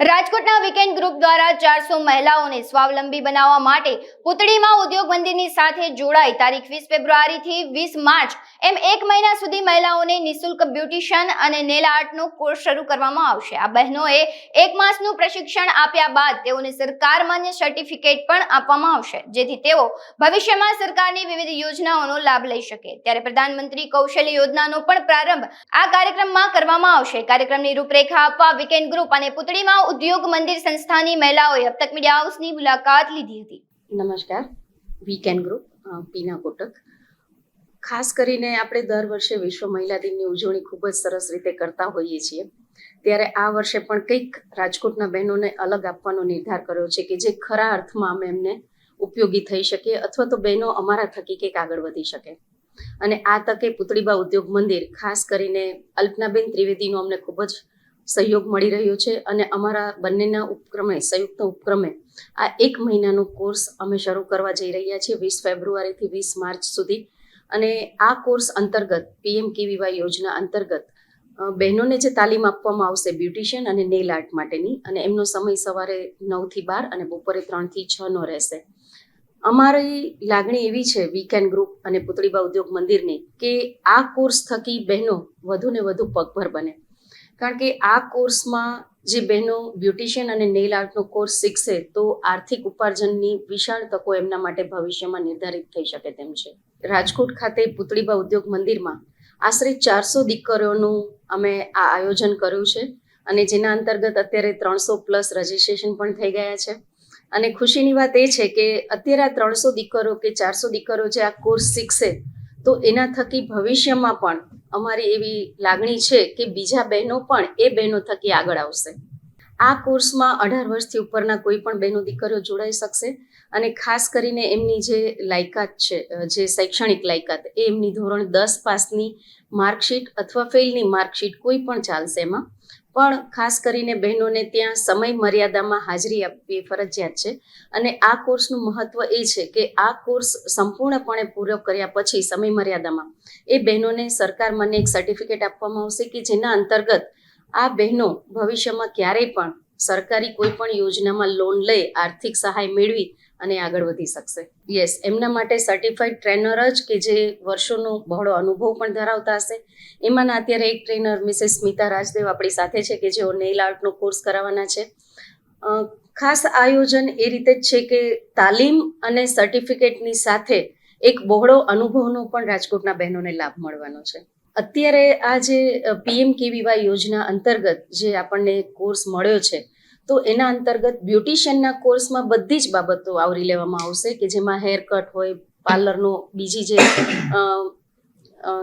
રાજકોટના weekend group દ્વારા 400 મહિલાઓને સ્વાવલંબી બનાવવા માટે પુતળીમાં ઉદ્યોગ મંદિરની સાથે જોડાઈ તારીખ 20 ફેબ્રુઆરીથી 20 માર્ચ એમ 1 મહિના સુધી મહિલાઓને નિઃશુલ્ક બ્યુટિશિયન અને નેલ આર્ટનો કોર્સ શરૂ કરવામાં આવશે। આ બહેનોએ 1 માસનું પ્રશિક્ષણ આપ્યા બાદ તેઓને સરકાર માન્ય સર્ટિફિકેટ પણ આપવામાં આવશે, જેથી તેઓ ભવિષ્યમાં સરકારની વિવિધ યોજનાઓનો લાભ લઈ શકે। ત્યારે પ્રધાનમંત્રી કૌશલ્ય યોજનાનો પણ પ્રારંભ આ કાર્યક્રમમાં કરવામાં આવશે। કાર્યક્રમની રૂપરેખા આપવા વીકેન્ડ ગ્રુપ અને પુતળીમાં ઉદ્યોગ મંદિર સંસ્થાની મહિલાઓએ અબ તક મીડિયા હાઉસની મુલાકાત લીધી હતી। નમસ્કાર, વીકેન્ડ ગ્રુપ પીના કોટક। ખાસ કરીને આપણે દર વર્ષે વિશ્વ મહિલા દિનની ઉજવણી ખૂબ જ સરસ રીતે કરતા હોઈએ છીએ, ત્યારે આ વર્ષે પણ કંઈક રાજકોટના બહેનોને અલગ આપવાનો નિર્ધાર કર્યો છે કે જે ખરા અર્થમાં અમે એમને ઉપયોગી થઈ શકીએ અથવા તો બહેનો અમારા થકી કંઈક આગળ વધી શકે। અને આ તકે પુતળીબા ઉદ્યોગ મંદિર ખાસ કરીને અલ્પનાબેન ત્રિવેદીનો અમને ખૂબ જ સહયોગ મળી રહ્યો છે અને અમારા બંનેના ઉપક્રમે સંયુક્ત ઉપક્રમે આ 1 મહિનાનો કોર્સ અમે શરૂ કરવા જઈ રહ્યા છીએ 20 ફેબ્રુઆરીથી 20 માર્ચ સુધી। અને આ કોર્સ અંતર્ગત PMKVY યોજના અંતર્ગત બહેનોને જે તાલીમ આપવામાં આવશે બ્યુટિશિયન અને નેલ આર્ટ માટેની, અને એમનો સમય સવારે 9 થી 12 અને બપોરે 3 થી 6 નો રહેશે। અમારી લાગણી એવી છે વીકેન્ડ ગ્રુપ અને પુતળીબા ઉદ્યોગ મંદિરની કે આ કોર્સ થકી બહેનો વધુ ને વધુ પગભર બને, કારણ કે આ કોર્સમાં જે બહેનો બ્યુટિશિયન અને નેલ આર્ટનો કોર્સ શીખશે તો આર્થિક ઉપાર્જનની વિશાળ તકો એમના માટે ભવિષ્યમાં નિર્ધારિત થઈ શકે તેમ છે। રાજકોટ ખાતે પુતળીબા ઉદ્યોગ મંદિરમાં આશરે 400 દીકરીઓનું અમે આ આયોજન કર્યું છે અને જેના અંતર્ગત અત્યારે 300+ રજીસ્ટ્રેશન પણ થઈ ગયા છે। અને ખુશીની વાત એ છે કે અત્યારે આ 300 દીકરીઓ કે 400 દીકરીઓ જે આ કોર્સ શીખશે તો એના થકી ભવિષ્યમાં પણ અમારી એવી લાગણી છે કે બીજા બહેનો પણ એ બહેનો થકી આગળ આવશે। આ કોર્સમાં 18 વર્ષથી ઉપરના કોઈ પણ બહેનો દીકરીઓ જોડાઈ શકશે અને ખાસ કરીને એમની જે લાયકાત છે, જે શૈક્ષણિક લાયકાત, એ એમની ધોરણ 10 પાસની માર્કશીટ અથવા ફેલની માર્કશીટ કોઈ પણ ચાલશે એમાં, પણ ખાસ કરીને બહેનોને ત્યાં સમય મર્યાદામાં હાજરી આપવી ફરજિયાત છે। અને આ કોર્સનું મહત્વ એ છે કે આ કોર્સ સંપૂર્ણપણે પૂરો કર્યા પછી સમય મર્યાદામાં એ બહેનોને સરકાર માન્ય એક સર્ટિફિકેટ આપવામાં આવશે કે જેના અંતર્ગત આ બહેનો ભવિષ્યમાં ક્યારેય પણ સરકારી કોઈ પણ યોજનામાં લોન લઈ આર્થિક સહાય મેળવી અને આગળ વધી શકશે। યસ, એમના માટે સર્ટિફાઈડ ટ્રેનર જ કે જે વર્ષોનો બહોળો અનુભવ પણ ધરાવતા હશે। એમાંના અત્યારે એક ટ્રેનર મિસેસ સ્મિતા રાજદેવ આપણી સાથે છે કે જેઓ નેલ આર્ટનો કોર્સ કરાવવાના છે। ખાસ આયોજન એ રીતે જ છે કે તાલીમ અને સર્ટિફિકેટની સાથે એક બહોળો અનુભવનો પણ રાજકોટના બહેનોને લાભ મળવાનો છે। અત્યારે આ જે PMKVY યોજના અંતર્ગત જે આપણને કોર્સ મળ્યો છે તો એના અંતર્ગત બ્યુટિશિયનના કોર્સમાં બધી જ બાબતો આવરી લેવામાં આવશે કે જેમાં હેર કટ હોય, પાર્લરનો બીજી જે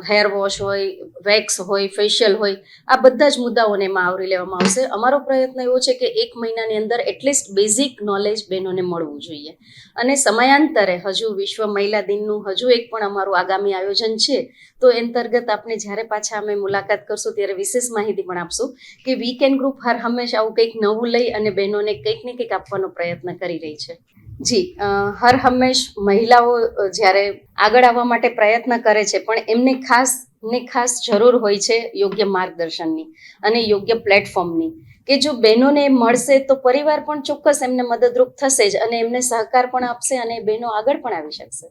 હેર વોશ હોય, વેક્સ હોય, ફેશિયલ હોય, આ બધા જ મુદ્દાઓને એમાં આવરી લેવામાં આવશે। અમારો પ્રયત્ન એવો છે કે 1 મહિનાની અંદર એટલીસ્ટ બેઝિક નોલેજ બહેનોને મળવું જોઈએ। અને સમયાંતરે હજુ વિશ્વ મહિલા દિનનું હજુ એક પણ અમારું આગામી આયોજન છે, તો એ અંતર્ગત આપણે જ્યારે પાછા અમે મુલાકાત કરશું ત્યારે વિશેષ માહિતી પણ આપશું કે વીકેન્ડ ગ્રુપ હર હંમેશા આવું કંઈક નવું લઈ અને બહેનોને કંઈક ને કંઈક આપવાનો પ્રયત્ન કરી રહી છે। જી, હર હંમેશ મહિલાઓ જ્યારે આગળ આવવા માટે પ્રયત્ન કરે છે પણ એમને ખાસ જરૂર હોય છે યોગ્ય માર્ગદર્શનની અને યોગ્ય પ્લેટફોર્મની, કે જો બહેનોને મળશે તો પરિવાર પણ ચોક્કસ એમને મદદરૂપ થશે જ અને એમને સહકાર પણ આપશે અને બહેનો આગળ પણ આવી શકશે।